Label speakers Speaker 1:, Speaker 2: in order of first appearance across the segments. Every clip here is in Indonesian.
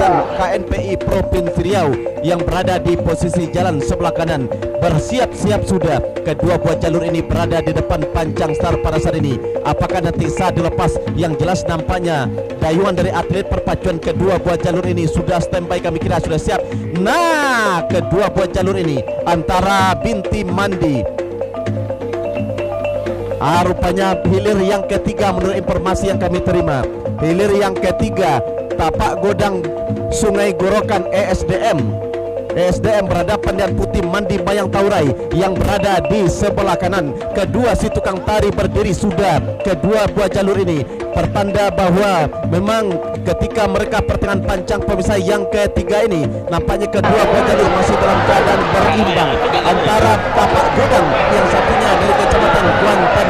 Speaker 1: kawasan KNPI Provinsi Riau yang berada di posisi jalan sebelah kanan bersiap-siap sudah. Kedua buah jalur ini berada di depan pancang start pada saat ini. Apakah nanti saat dilepas? Yang jelas nampaknya dayuan dari atlet perpacuan kedua buah jalur ini sudah standby, kami kira sudah siap. Nah, kedua buah jalur ini antara Binti Mandi. Rupanya hilir yang ketiga menurut informasi yang kami terima. Hilir yang ketiga tapak godang Sungai Gorokan ESDM berhadapan dengan Putih Mandi Mayang Taurai yang berada di sebelah kanan. Kedua si tukang tari berdiri sudah. Kedua buah jalur ini pertanda bahwa memang ketika mereka pertengahan pancang pemisah yang ketiga ini, nampaknya kedua buah jalur masih dalam keadaan berimbang. Antara tapak godang yang satunya dari kecamatan Kuantan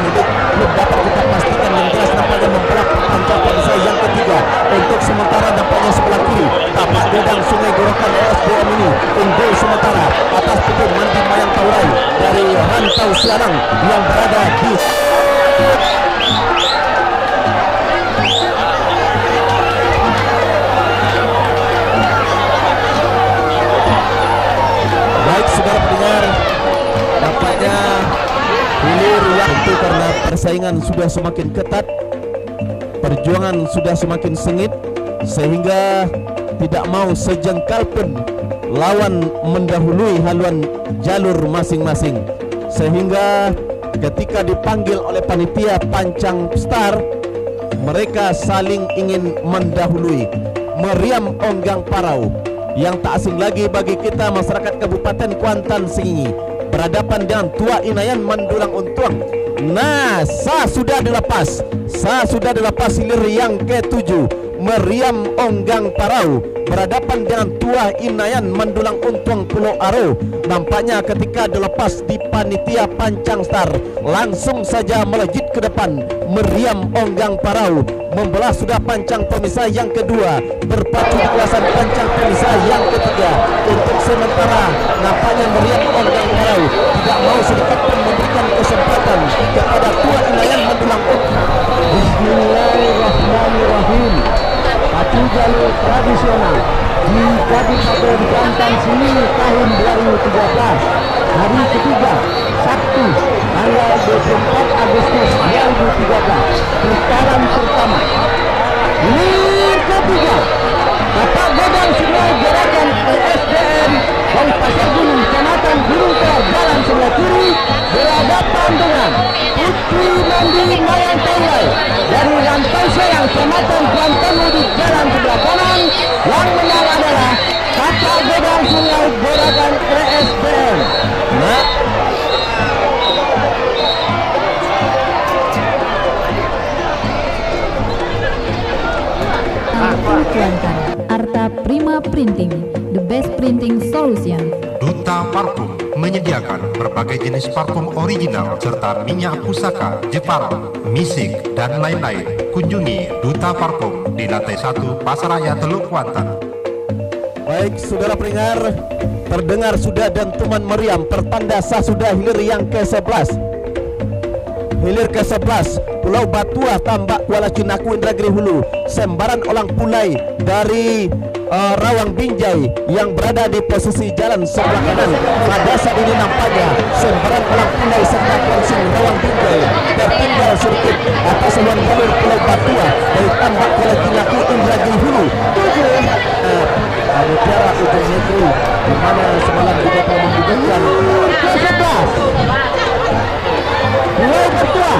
Speaker 1: belum dapat kita pastikan, yang jelas nampaknya membelah pancang pemisah yang ketiga. Untuk sementara nampaknya sebelah kiri tapak godang Sungai Gorokan ESDM ini unggul sementara atas Putih Mandi Mayang Taurai dari Rantau Sianang yang berada di baik saudara pendengar. Nampaknya hilir yang itu karena persaingan sudah semakin ketat, perjuangan sudah semakin sengit, sehingga tidak mau sejengkal pun lawan mendahului haluan jalur masing-masing, sehingga ketika dipanggil oleh panitia pancang star mereka saling ingin mendahului. Meriam Onggang Parau yang tak asing lagi bagi kita masyarakat Kabupaten Kuantan Singingi berhadapan dengan Tua Inayan Mandulang Untuang. Nah, sudah dilepas hilir yang ketujuh. Meriam Onggang Parau berhadapan dengan Tua Inayan Mandulang Untuang Pulau Aro. Nampaknya ketika dilepas di panitia pancang star langsung saja melejit ke depan. Meriam Onggang Parau membelah sudah pancang pemisah yang kedua, berpacu di kawasan pancang pemisah yang ketiga. Untuk sementara nampaknya Meriam Onggang Parau tidak mau sedikit pun memberikan kesempatan kepada Tua Inayan Mandulang Untuang. Bismillahirrahmanirrahim. Pacu jalur tradisional di Kabupaten Kuantan Singingi tahun 2013, hari ketiga, Sabtu, tanggal 24 Agustus 2013. Putaran pertama, hilir ketiga, tapak godang Sungai Gorokan ESDM dari Pasar Gunung, Kecamatan Gunung Keras, jalan sebelah kiri berhadapan dengan Putih Mandi Mayang Taurai dari Rantau Sianang, Kecamatan Kuantan Mudik, jalan sebelah kanan. Yang menang adalah tapak godang Sungai Gorokan ESDM.
Speaker 2: Kuantan, Arta Prima Printing, the best printing solution.
Speaker 3: Duta Parfum menyediakan berbagai jenis parfum original serta minyak pusaka, Jepara, misik, dan lain-lain. Kunjungi Duta Parfum di lantai 1 Pasaraya Teluk Kuantan.
Speaker 1: Baik saudara pendengar, terdengar sudah dentuman meriam pertanda sah sudah hilir yang ke-11. Hilir ke-11 Pulau Batua, Tambak, Kuala Cinaku, Indragiri Hulu, sembaran Olang Pulai dari Rawang Binjai yang berada di posisi jalan sebelah kanan. Pada saat ini nampaknya sembaran Olang Pulai serta Langsung Rawang Binjai tertinggal sedikit atas seluruh jalur Pulau Batua dari Tambak, Kuala Cinaku, Indragiri Hulu. Mutiara Ujung Negeri di mana semalam juga telah membutuhkan ke-11 Pulau Batua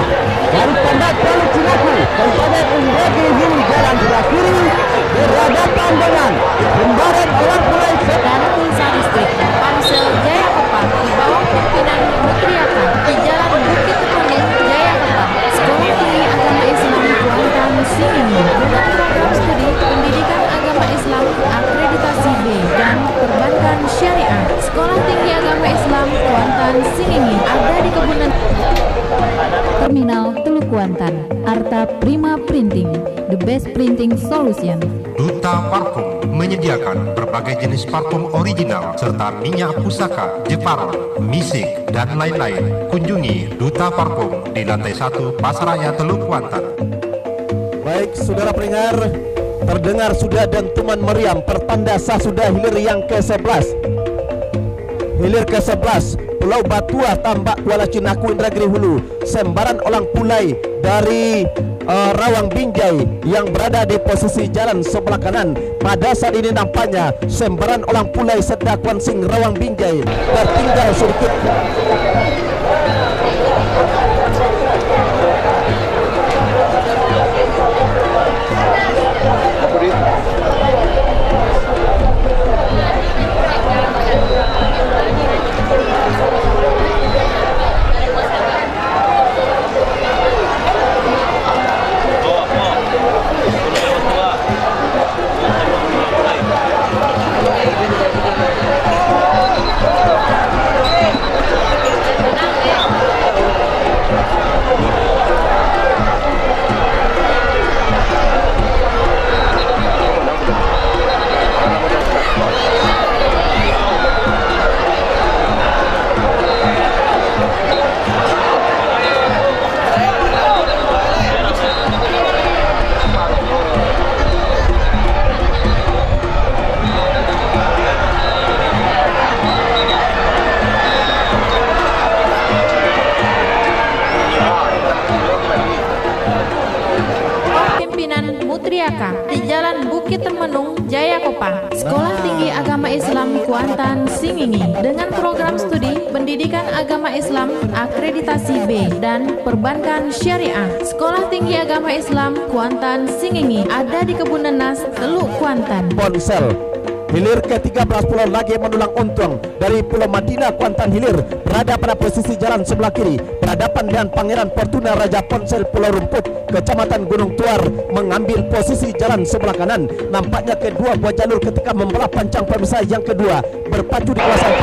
Speaker 1: dari Tambak, Kuala Cinaku, Kabupaten Indragiri Hulu, jalan sebelah kiri berhadapan dengan Jembaran Olang Pulai
Speaker 2: Dana Desa Distrik Pansel Jaya Kepang di bawah pimpinan Mutriakan di Jalan Bukit Kemuning, Jaya Kepang. Sekolah Tinggi Agama Islam Kuantan Singingi dengan program studi pendidikan agama Islam akreditasi B dan perbankan syariah. Sekolah Tinggi Agama Islam Kuantan Singingi ada di Kebunan Terminal Teluk Kuantan. Arta Prima Printing, the best printing solution.
Speaker 3: Duta Parfum menyediakan berbagai jenis parfum original serta minyak pusaka, Jepara, misik, dan lain-lain. Kunjungi Duta Parfum di lantai 1 Pasaraya Teluk Kuantan.
Speaker 1: Baik saudara pendengar, Terdengar sudah dentuman meriam, pertanda sah sudah hilir yang ke-11. Hilir ke-11, Pulau Batua, Tambak, Kuala Cinaku, Indragiri Hulu. Sembaran orang Pulai dari Rawang Binjai yang berada di posisi jalan sebelah kanan. Pada saat ini nampaknya sembaran orang Pulai Seda Kuansing Rawang Binjai tertinggal sedikit.
Speaker 2: Mutriaka di Jalan Bukit Temenung, Jayakopa. Sekolah Tinggi Agama Islam Kuantan Singingi dengan program studi pendidikan agama Islam akreditasi B dan perbankan syariah. Sekolah Tinggi Agama Islam Kuantan Singingi ada di Kebun Nenas, Teluk Kuantan.
Speaker 1: Ponsel hilir ke-13 pulau lagi mendulang untung dari Pulau Madinah Kuantan Hilir berada pada posisi jalan sebelah kiri berhadapan dengan Pangeran Fortuna Raja Ponsel Pulau Rumput Kecamatan Gunung Tuar mengambil posisi jalan sebelah kanan. Nampaknya kedua buah jalur ketika membelah pancang pemisah yang kedua berpacu di kawasan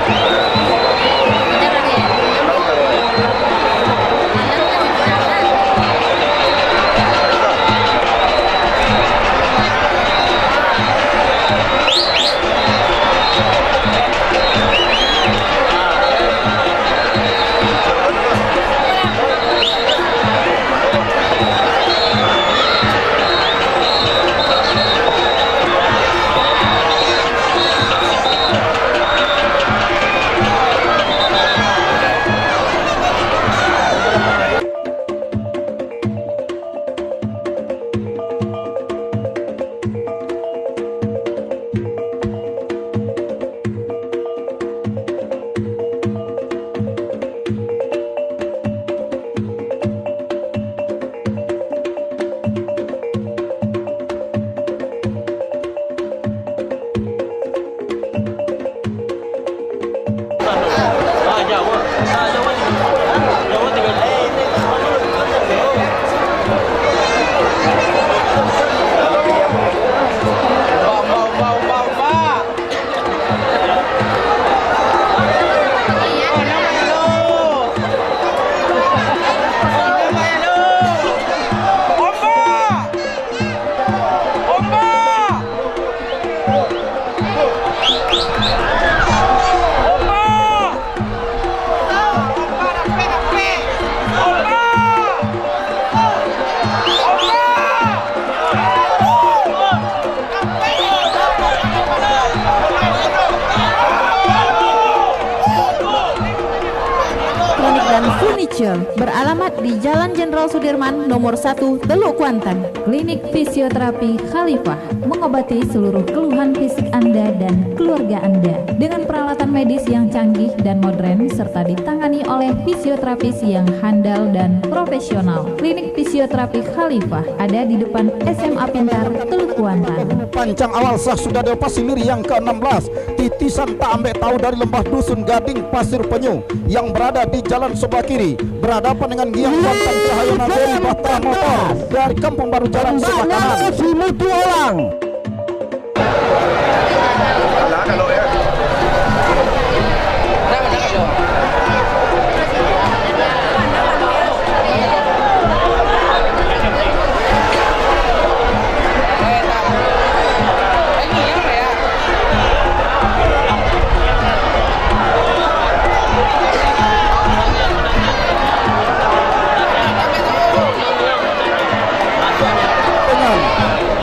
Speaker 2: beralamat di Jalan Jenderal Sudirman nomor 1 Teluk Kuantan. Klinik Fisioterapi Khalifah mengobati seluruh keluhan fisik Anda dan keluarga Anda dengan peralatan medis yang canggih dan modern serta ditangani oleh fisioterapis yang handal dan profesional. Klinik Fisioterapi Khalifah ada di depan SMA Pintar Teluk Kuantan.
Speaker 4: Pancang awal sah sudah dilepas hilir yang ke-16. Titisan tak ambek tahu dari lembah dusun Gading Pasir Penyu yang berada di jalan sebelah kiri berhadapan dengan Giang Kuantan Cahaya Nagori Bahtera Motor dari Kampung Baru Jalan sebelah kanan. Mutu orang.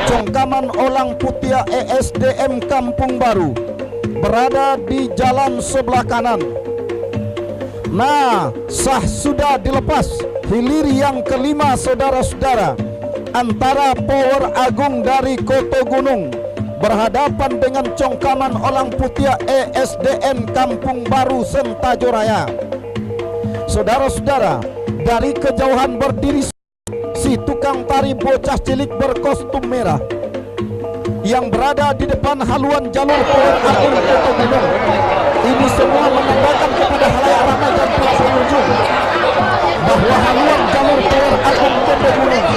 Speaker 4: Congkaman Olang Putia ESDM Kampung Baru berada di jalan sebelah kanan. Nah, sah sudah dilepas hilir yang kelima saudara-saudara, antara Power Agung dari Koto Gunung berhadapan dengan Congkaman Olang Putia ESDN Kampung Baru Sentajo Raya. Saudara-saudara, dari kejauhan berdiri si tukang tari bocah cilik berkostum merah yang berada di depan haluan jalur Power Agung Koto Gunung. Ini semua menandakan kepada halayak ramai dan para pengunjung bahwa haluan jalur Power Agung Koto Gunung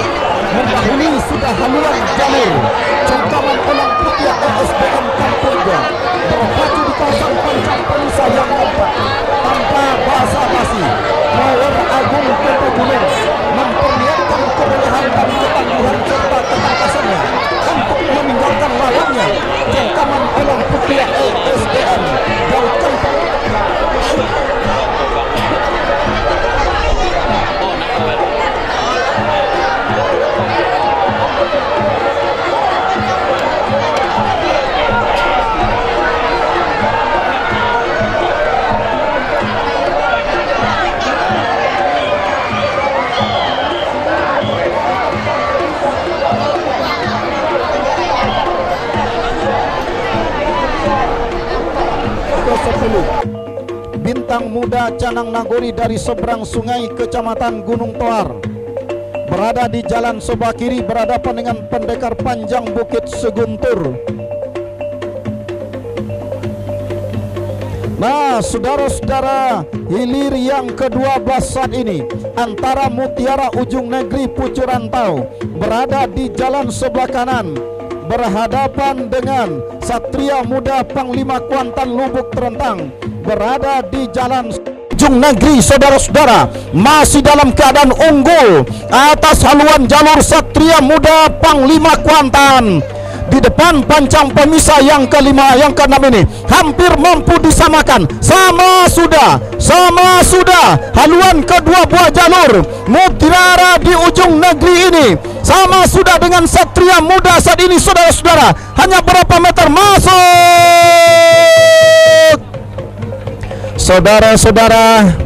Speaker 4: mendahului sudah haluan jalur Congkaman Olang Putia ESDN Kampung Baru berpacu di kawasan Pancang Penusa yang nampak. Tanpa basa-basi, Power Agung Koto Gunung memperlihatkan kebolehan dan ketangguhan serta ketangkasannya untuk meninggalkan lawannya Congkaman Olang Putia ESDN dari Kampung. Bintang Muda Canang Nagori dari seberang sungai Kecamatan Gunung Toar berada di jalan sebelah kiri berhadapan dengan Pendekar Panjang Bukit Seguntur. Nah, saudara-saudara, hilir yang ke-12 saat ini antara Mutiara Ujung Negeri Pucurantau berada di jalan sebelah kanan berhadapan dengan Satria Muda Panglima Kuantan Lubuk Terentang berada di jalan Ujung Negeri. Saudara-saudara, masih dalam keadaan unggul atas haluan jalur Satria Muda Panglima Kuantan. Di depan pancang pemisah yang kelima, yang keenam ini hampir mampu disamakan. Sama sudah haluan kedua buah jalur Mutiara di Ujung Negeri ini sama sudah dengan Satria Muda saat ini. Saudara-saudara, hanya berapa meter masuk. Saudara-saudara,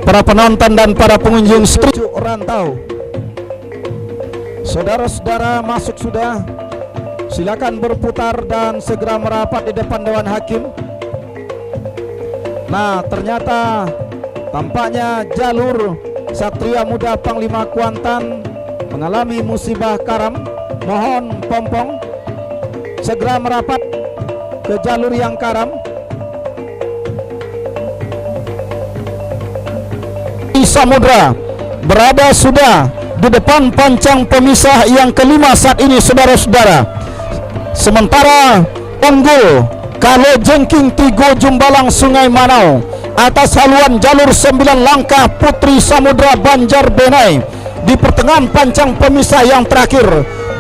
Speaker 4: para penonton dan para pengunjung setuju rantau, saudara-saudara, masuk sudah. Silakan berputar dan segera merapat di depan Dewan Hakim. Nah, ternyata tampaknya jalur Satria Muda Panglima Kuantan mengalami musibah karam. Mohon Pompong segera merapat ke jalur yang karam. Samudra berada sudah di depan pancang pemisah yang kelima saat ini, saudara-saudara. Sementara unggul Kalo Jengking Tigo Jumbalang Sungai Manau atas haluan jalur 9 langkah Putri Samudra Banjar Benai di pertengahan pancang pemisah yang terakhir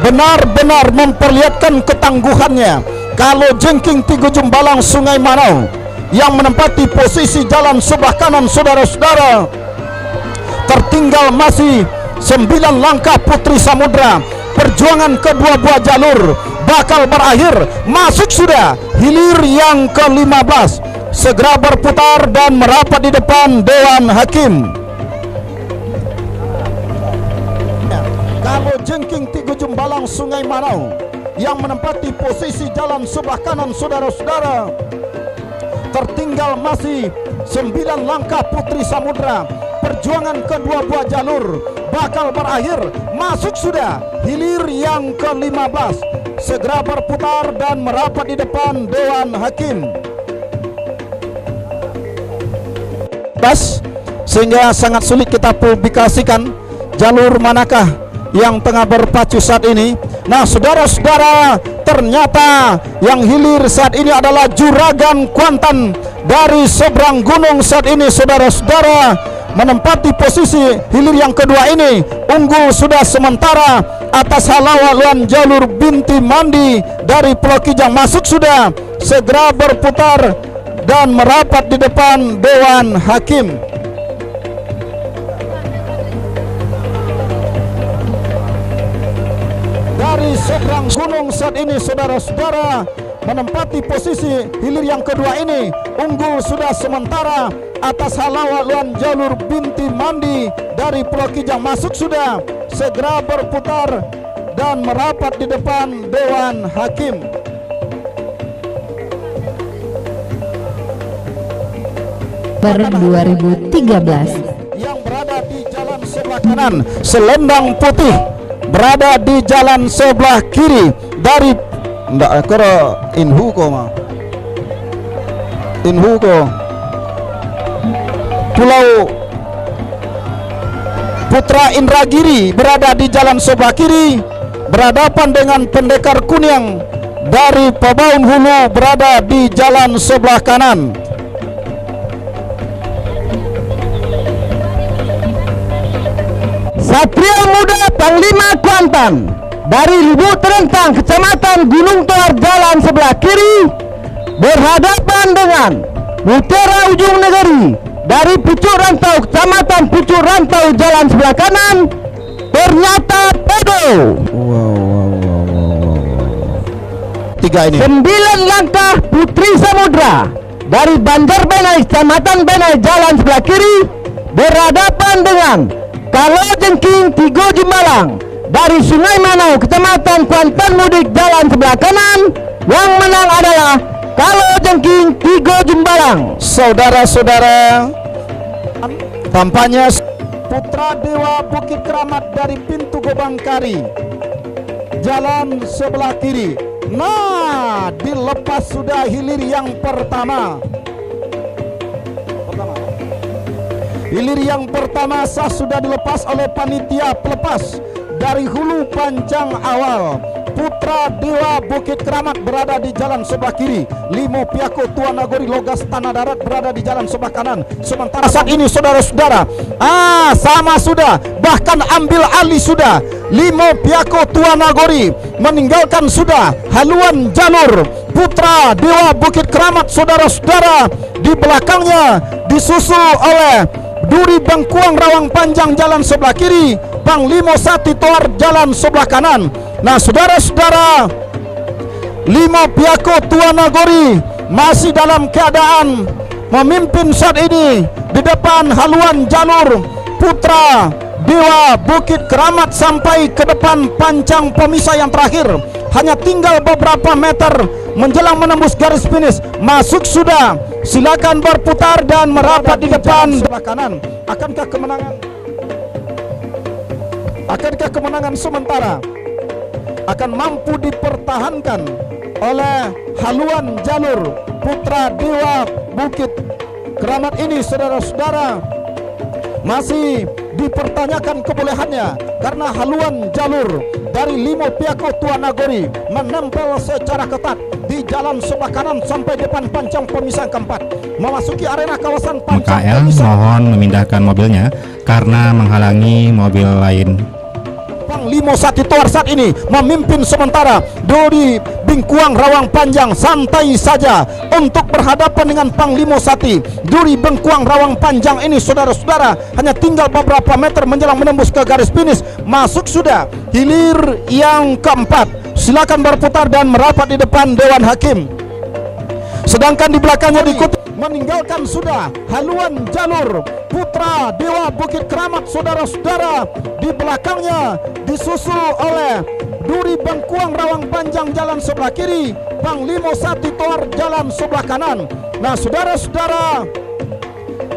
Speaker 4: benar-benar memperlihatkan ketangguhannya. Kalo Jengking Tigo Jumbalang Sungai Manau yang menempati posisi jalan sebelah kanan, saudara-saudara. Tertinggal masih 9 langkah Putri Samudra. Perjuangan kedua buah jalur bakal berakhir. Masuk sudah hilir yang ke-15. Segera berputar dan merapat di depan Dewan Hakim. Kalo Jengking Tigo Jumbalang Sungai Manau yang menempati posisi jalan sebelah kanan, saudara-saudara. Tertinggal masih 9 langkah Putri Samudra. Perjuangan kedua buah jalur bakal berakhir. Masuk sudah hilir yang ke-15. Segera berputar dan merapat di depan Dewan Hakim. Sehingga sangat sulit kita publikasikan jalur manakah yang tengah berpacu saat ini. Nah, saudara-saudara, ternyata yang hilir saat ini adalah Juragan Kuantan dari seberang gunung saat ini, saudara-saudara, menempati posisi hilir yang kedua ini. Unggul sudah sementara atas haluan jalur Binti Mandi dari Pulau Kijang. Masuk sudah, segera berputar dan merapat di depan Dewan Hakim. dari seberang gunung saat ini saudara-saudara menempati posisi hilir yang kedua ini. Unggul sudah sementara atas haluan jalur Binti Mandi dari Pulau Kijang. Masuk sudah, segera berputar dan merapat di depan Dewan Hakim.
Speaker 2: Per 2013.
Speaker 4: Yang berada di jalan sebelah kanan, selendang putih berada di jalan sebelah kiri dari Inhuko Pulau Putra Indragiri berada di jalan sebelah kiri berhadapan dengan Pendekar Kuning dari Pabaun Hulu berada di jalan sebelah kanan.
Speaker 5: Satria Muda Panglima Kuantan dari Lubuk Terentang, Kecamatan Gunung Toar, jalan sebelah kiri berhadapan dengan Mutiara Ujung Negeri dari Pucuk Rantau, Kecamatan Pucuk Rantau, jalan sebelah kanan. Ternyata Pedo.
Speaker 4: Tiga ini.
Speaker 5: 9 langkah Putri Samudra dari Banjar Benai, Kecamatan Benai, jalan sebelah kiri berhadapan dengan Kalau Jengking Tigo Jembalang dari Sungai Manau, Kecamatan Kuantan Mudik, jalan sebelah kanan. Yang menang adalah Kalau Jengking Tigo Jembalang.
Speaker 4: Saudara-saudara, tampaknya Putra Dewa Bukit Keramat dari Pintu Gobangkari, jalan sebelah kiri. Nah, dilepas sudah hilir yang pertama. Hilir yang pertama sah sudah dilepas oleh panitia pelepas dari hulu panjang awal. Putra Dewa Bukit Keramat berada di jalan sebelah kiri. Limo Piako Tua Nagori Logas Tanah Darat berada di jalan sebelah kanan. Sementara saat ini saudara-saudara, sama sudah, bahkan ambil alih sudah. Limo Piako Tua Nagori meninggalkan sudah haluan jalur. Putra Dewa Bukit Keramat saudara-saudara di belakangnya disusul oleh Duri Bengkuang Rawang Panjang jalan sebelah kiri, Panglima Sati Toar jalan sebelah kanan. Nah saudara-saudara, Limo Piako Tua Nagori masih dalam keadaan memimpin saat ini di depan haluan jalur. Putra Dewa Bukit Keramat sampai ke depan pancang pemisah yang terakhir, hanya tinggal beberapa meter menjelang menembus garis finish. Masuk sudah, silakan berputar dan merapat di depan sebelah kanan. Akankah kemenangan sementara akan mampu dipertahankan oleh haluan jalur Putra Dewa Bukit Keramat ini? Saudara-saudara, masih dipertanyakan kebolehannya karena haluan jalur dari Limo Piako Tua Nagori menempel secara ketat di jalan sebelah kanan sampai depan pancang pemisah keempat, memasuki arena kawasan pancang
Speaker 6: KL mohon memindahkan mobilnya karena menghalangi mobil lain.
Speaker 4: Panglima Sati Toar saat ini memimpin sementara. Dori Bengkuang Rawang Panjang santai saja untuk berhadapan dengan Panglima Sati. Duri Bengkuang Rawang Panjang ini saudara-saudara hanya tinggal beberapa meter menjelang menembus ke garis finish. Masuk sudah hilir yang keempat, silakan berputar dan merapat di depan Dewan Hakim. Sedangkan di belakangnya diikuti meninggalkan sudah haluan jalur Putra Dewa Bukit Keramat saudara-saudara. Di belakangnya disusul oleh Duri Bengkuang Rawang Panjang jalan sebelah kiri, Panglima Sati Toar jalan sebelah kanan. Nah saudara-saudara,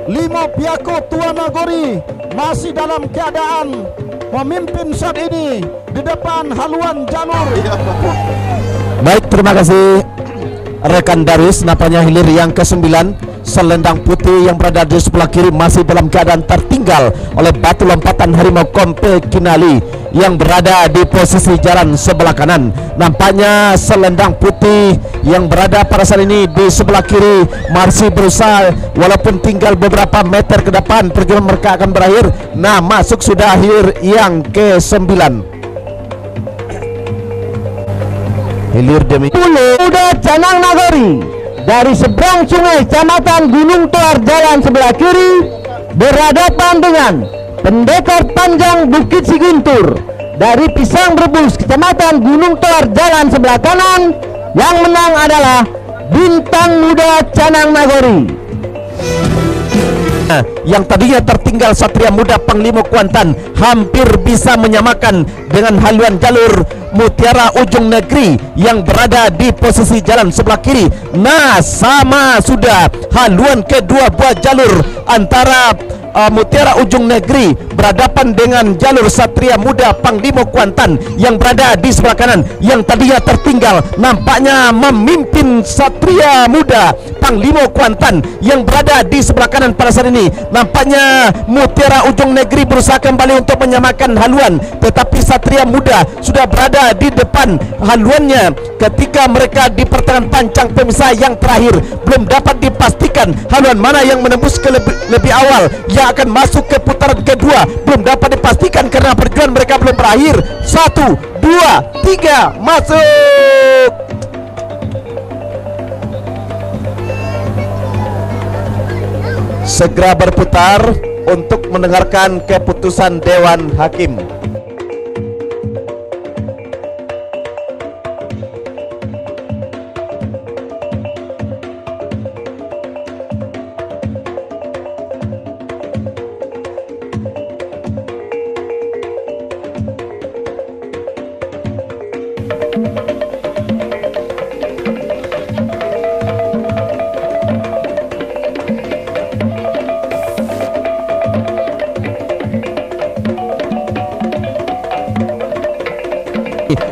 Speaker 4: Limo Piako Tua Nagori masih dalam keadaan memimpin saat ini di depan haluan jalur.
Speaker 1: Baik, terima kasih rekan Darwis. Nampaknya hilir yang ke-9, selendang putih yang berada di sebelah kiri masih dalam keadaan tertinggal oleh batu lompatan harimau Kompe Kinali yang berada di posisi jalan sebelah kanan. Nampaknya selendang putih yang berada pada saat ini di sebelah kiri masih berusaha, walaupun tinggal beberapa meter ke depan perjuangan mereka akan berakhir. Nah, masuk sudah hilir yang ke-9. Hilir demi
Speaker 5: Udah Canang Nagori dari seberang sungai Kecamatan Gunung Toar jalan sebelah kiri berhadapan dengan Pendekar Panjang Bukit Siguntur dari Pisang Brebus, Kecamatan Gunung Tolar, jalan sebelah kanan. Yang menang adalah Bintang Muda Canang Nagori.
Speaker 1: Yang tadinya tertinggal Satria Muda Panglima Kuantan hampir bisa menyamakan dengan haluan jalur Mutiara Ujung Negeri yang berada di posisi jalan sebelah kiri. Nah, sama sudah haluan kedua buah jalur antara Mutiara Ujung Negeri berhadapan dengan jalur Satria Muda Panglima Kuantan yang berada di sebelah kanan. Yang tadinya tertinggal nampaknya memimpin Satria Muda Panglima Kuantan yang berada di sebelah kanan pada saat ini. Nampaknya Mutiara Ujung Negeri berusaha kembali untuk menyamakan haluan, tetapi Satria Muda sudah berada di depan haluannya ketika mereka di pertengahan pancang pemisah yang terakhir. Belum dapat dipastikan haluan mana yang menembus ke lebih awal yang akan masuk ke putaran kedua. Belum dapat dipastikan karena perjuangan mereka belum berakhir. 1, 2, 3, masuk. Segera berputar untuk mendengarkan keputusan Dewan Hakim.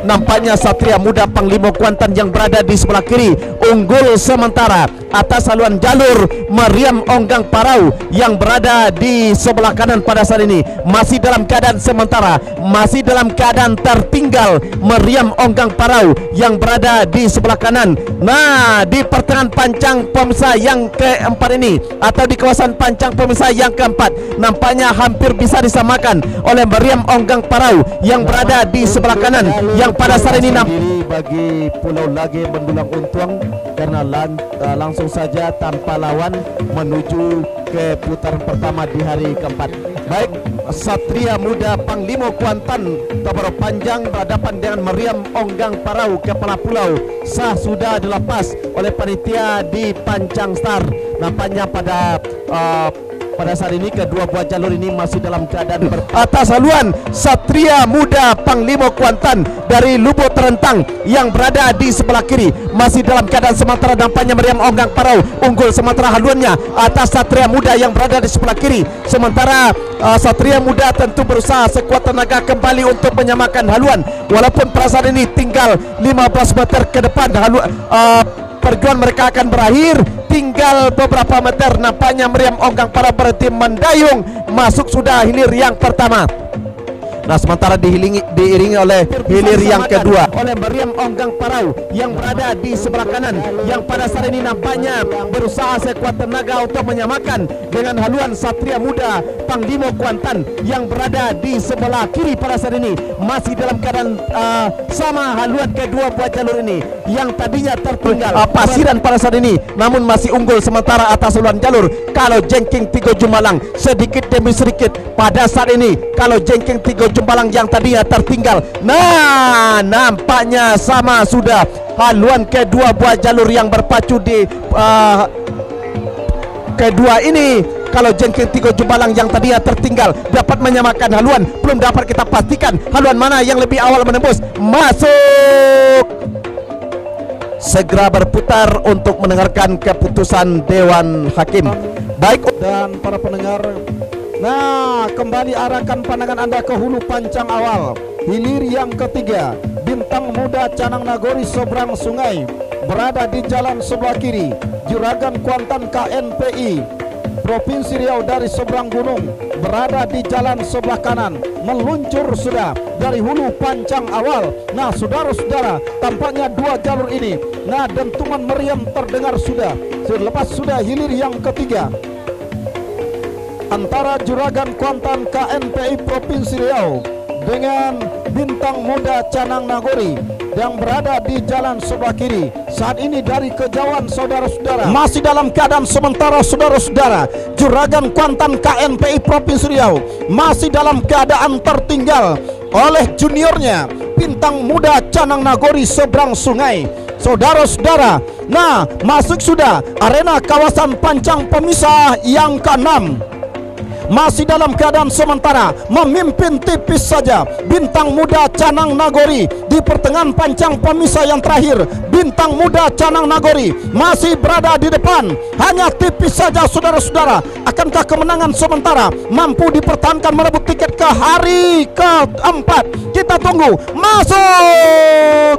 Speaker 1: Nampaknya Satria Muda Panglima Kuantan yang berada di sebelah kiri unggul sementara atas haluan jalur Meriam Onggang Parau yang berada di sebelah kanan pada saat ini. Masih dalam keadaan sementara, masih dalam keadaan tertinggal Meriam Onggang Parau yang berada di sebelah kanan. Nah, di pertengahan pancang pemisah yang keempat ini atau di kawasan pancang pemisah yang keempat, nampaknya hampir bisa disamakan oleh Meriam Onggang Parau yang berada di sebelah kanan, yang pada saat ini bagi Pulau Lage mendulang untung karena langsung saja tanpa lawan menuju ke putaran pertama di hari keempat. Baik, Satria Muda Panglima Kuantan Tobaro Panjang berhadapan dengan Meriam Onggang Parau Kepala Pulau sah sudah dilepas oleh panitia di Pancang Star. Nampaknya pada saat ini kedua buah jalur ini masih dalam keadaan atas haluan Satria Muda Panglima Kuantan dari Lubuk Terentang yang berada di sebelah kiri masih dalam keadaan sementara. Nampaknya Meriam Onggang Parau unggul sementara haluannya atas Satria Muda yang berada di sebelah kiri. Sementara Satria Muda tentu berusaha sekuat tenaga kembali untuk menyamakan haluan walaupun pada saat ini tinggal 15 meter ke depan perjuangan mereka akan berakhir. Tinggal beberapa meter, nampaknya Meriam Onggang Parau berhenti mendayung masuk sudah hilir yang pertama. Nah, sementara diiringi oleh hilir yang kedua oleh Meriam Onggang Parau yang berada di sebelah kanan, yang pada saat ini nampaknya berusaha sekuat tenaga untuk menyamakan dengan haluan Satria Muda Panglima Kuantan yang berada di sebelah kiri pada saat ini masih dalam keadaan sama haluan kedua buah jalur ini yang tadinya tertinggal Pasiran pada saat ini namun masih unggul sementara atas haluan jalur Kalau Jengking Tigo Jumalang sedikit demi sedikit pada saat ini. Kalau Jengking Tigo Jumalang yang tadinya tertinggal, nah nampaknya sama sudah haluan kedua buah jalur yang berpacu di kedua ini. Kalau Jengking Tigo Jumalang yang tadinya tertinggal dapat menyamakan haluan, belum dapat kita pastikan haluan mana yang lebih awal menembus masuk. Segera berputar untuk mendengarkan keputusan Dewan Hakim. Baik,
Speaker 4: Dan para pendengar, nah kembali arahkan pandangan Anda ke hulu pancang awal hilir yang ketiga. Bintang Muda Canang Nagori seberang sungai berada di jalan sebelah kiri. Juragan Kuantan KNPI Provinsi Riau dari seberang gunung berada di jalan sebelah kanan. Meluncur sudah dari hulu pancang awal. Nah saudara-saudara, tampaknya dua jalur ini, nah dentuman meriam terdengar sudah. Selepas sudah hilir yang ketiga antara Juragan Kuantan KNPI Provinsi Riau dengan Bintang Muda Canang Nagori yang berada di jalan sebelah kiri. Saat ini dari kejauhan saudara-saudara masih dalam keadaan sementara saudara-saudara, Juragan Kuantan KNPI Provinsi Riau masih dalam keadaan tertinggal oleh juniornya bintang muda Canang Nagori seberang sungai. Saudara-saudara, nah masuk sudah arena kawasan pancang pemisah yang ke-6. Masih dalam keadaan sementara, memimpin tipis saja bintang muda Canang Nagori di pertengahan pancang pemisah yang terakhir. Bintang muda Canang Nagori masih berada di depan, hanya tipis saja saudara-saudara. Akankah kemenangan sementara mampu dipertahankan merebut tiket ke hari keempat? Kita tunggu. Masuk,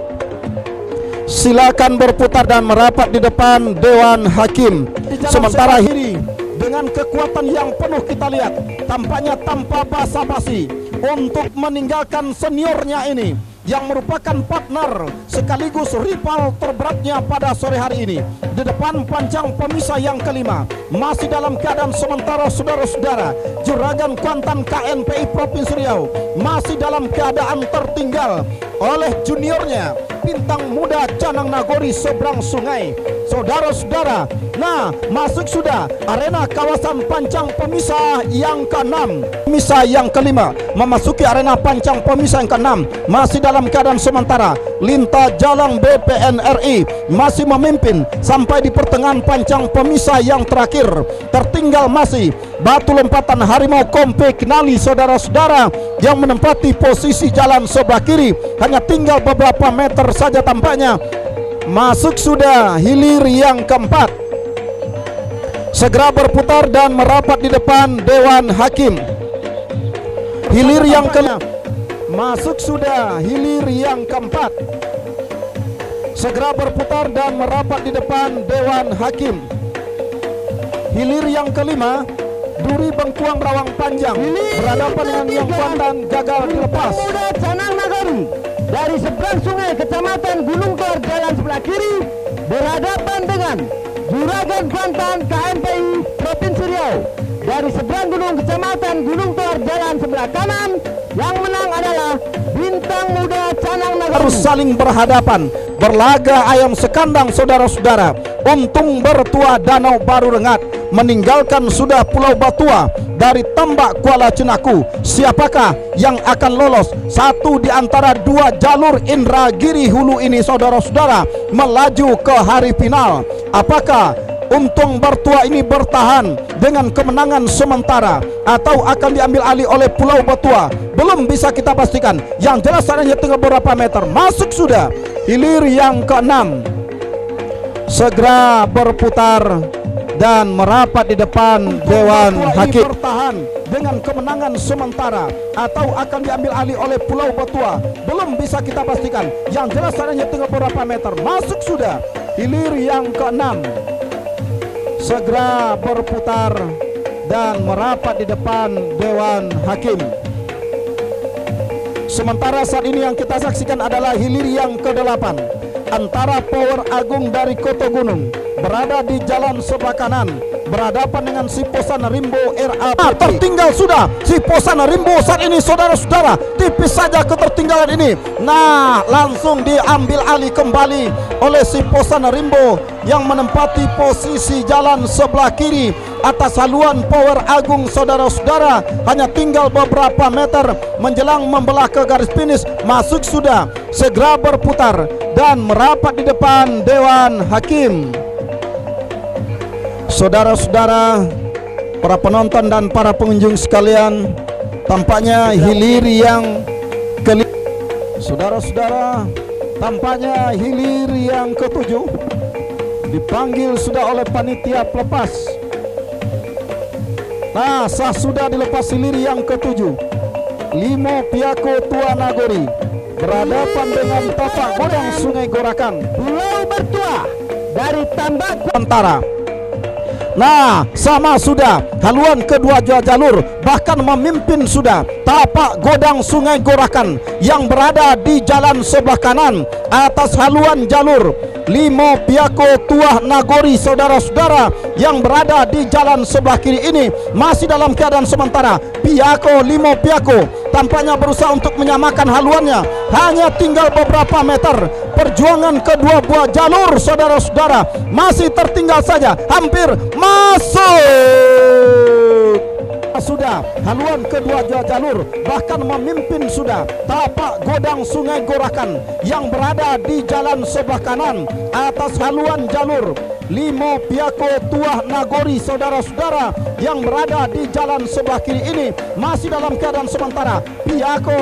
Speaker 4: silakan berputar dan merapat di depan Dewan Hakim. Sementara ini dengan kekuatan yang penuh kita lihat, tampaknya tanpa basa-basi untuk meninggalkan seniornya ini yang merupakan partner sekaligus rival terberatnya pada sore hari ini. Di depan pancang pemisah yang kelima, masih dalam keadaan sementara saudara-saudara, Juragan Kuantan KNPI Provinsi Riau masih dalam keadaan tertinggal oleh juniornya bintang muda Canang Nagori seberang sungai. Saudara-saudara, nah masuk sudah arena kawasan pancang pemisah yang ke-6. Pemisah yang kelima memasuki arena pancang pemisah yang ke-6, masih dalam keadaan sementara. Linta Jalang BPNRI masih memimpin sampai di pertengahan pancang pemisah yang terakhir. Tertinggal masih Batu Lompatan Harimau Kompe Kenali saudara-saudara yang menempati posisi jalan sebelah kiri. Hanya tinggal beberapa meter saja tampaknya. Masuk sudah hilir yang keempat. Segera berputar dan merapat di depan Dewan Hakim. Hilir yang kelima. Masuk sudah hilir yang keempat. Segera berputar dan merapat di depan Dewan Hakim. Hilir yang kelima. Duri Bengkuang Rawang Panjang berhadapan dengan Yang Kuantan gagal dilepas.
Speaker 5: Muda Canang Nagori dari seberang sungai Kecamatan Gunung Tor jalan sebelah kiri berhadapan dengan Juragan Kuantan KNPI Provinsi Riau dari seberang gunung Kecamatan Gunung Tor jalan sebelah kanan. Yang menang adalah bintang muda Canang Nagori.
Speaker 4: Harus saling berhadapan, berlaga ayam sekandang saudara-saudara. Untung bertua Danau Baru Rengat meninggalkan sudah Pulau Batua dari Tambak Kuala Cenaku. Siapakah yang akan lolos satu di antara dua jalur Indragiri Hulu ini saudara-saudara melaju ke hari final? Apakah Untung Bertua ini bertahan dengan kemenangan sementara atau akan diambil alih oleh Pulau Batua? Belum bisa kita pastikan. Yang jelas hanya tinggal beberapa meter. Masuk sudah hilir yang ke-6. Segera berputar dan merapat di depan Dewan Hakim. Bertahan dengan kemenangan sementara atau akan diambil alih oleh Pulau Batua? Belum bisa kita pastikan. Yang jelas hanya tinggal beberapa meter. Masuk sudah hilir yang ke-6. Segera berputar dan merapat di depan Dewan Hakim. Sementara saat ini yang kita saksikan adalah hilir yang ke-8 antara Power Agung dari Kota Gunung berada di jalan sebelah kanan berhadapan dengan Siposan Rimbo RAPT. Tertinggal sudah Siposan Rimbo saat ini saudara-saudara, tipis saja ketertinggalan ini. Nah langsung diambil alih kembali oleh Siposan Rimbo yang menempati posisi jalan sebelah kiri atas haluan Power Agung saudara-saudara. Hanya tinggal beberapa meter menjelang membelah ke garis finish. Masuk sudah, segera berputar dan merapat di depan Dewan Hakim. Saudara-saudara, para penonton dan para pengunjung sekalian, tampaknya hilir yang kelima. Saudara-saudara, tampaknya hilir yang ke-7 dipanggil sudah oleh panitia pelepas. Nah, sah sudah dilepas hilir yang ke-7. Limo Piako Tua Nagori berhadapan dengan Tapak Godang Sungai Gorakan.
Speaker 5: Pulau Bertua dari Tambak
Speaker 4: Antara. Nah, sama sudah haluan kedua jalur, bahkan memimpin sudah Tapak Godang Sungai Gorakan yang berada di jalan sebelah kanan atas haluan jalur. Limo Piako Tuah Nagori saudara-saudara yang berada di jalan sebelah kiri ini masih dalam keadaan sementara. Limo Piako tampaknya berusaha untuk menyamakan haluannya. Hanya tinggal beberapa meter. Perjuangan kedua buah jalur saudara-saudara masih tertinggal saja. Hampir masuk. sudah haluan kedua jalur, bahkan memimpin sudah tapak godang Sungai Gorakan yang berada di jalan sebelah kanan atas haluan jalur Limo Piako Tuah Nagori. Saudara-saudara yang berada di jalan sebelah kiri ini masih dalam keadaan sementara.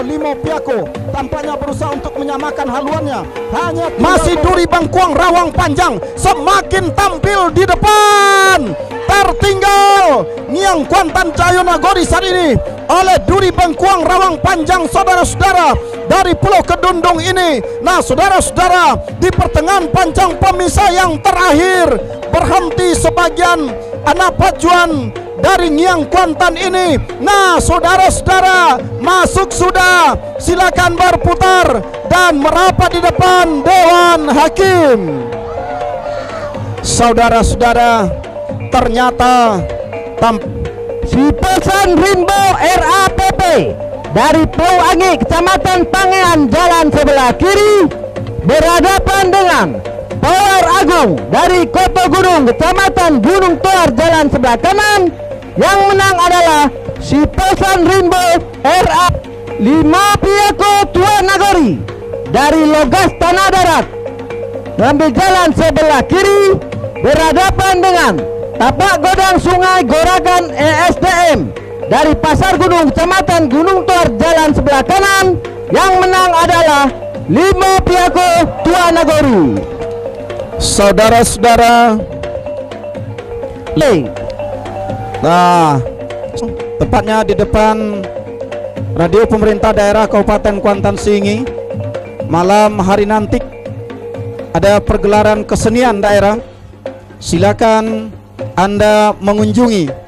Speaker 4: Limo Piako tampaknya berusaha untuk menyamakan haluannya. Hanya masih Duri Bangkuang Rawang Panjang semakin tampil di depan. Tertinggal Niang Kuantan Cahyo Nagori saat ini oleh Duri Bangkuang Rawang Panjang, saudara-saudara, dari Pulau Kedundung ini. Nah, saudara-saudara, di pertengahan panjang pemisah yang terakhir berhenti sebagian anak pacuan dari Niang Kuantan ini. Nah, saudara-saudara, masuk sudah. Silakan berputar dan merapat di depan Dewan Hakim. Saudara-saudara, ternyata
Speaker 5: Si Pesan Rainbow RAPP dari Pulau Angi, Kecamatan Pangean, jalan sebelah kiri berhadapan dengan Power Agung dari Koto Gunung, Kecamatan Gunung Toar, jalan sebelah kanan. Yang menang adalah Si Pesan Rainbow RA Limo Piako Tuah Nagori dari Logas Tanah Darat. Mengambil jalan sebelah kiri berhadapan dengan tapak godang Sungai Gorakan ESDM dari Pasar Gunung, Kecamatan Gunung Toar, jalan sebelah kanan. Yang menang adalah Limo Piako Tuah Nagori.
Speaker 4: saudara-saudara, nah, tepatnya di depan Radio Pemerintah Daerah Kabupaten Kuantan Sengi, malam hari nanti ada pergelaran kesenian daerah. Silakan Anda mengunjungi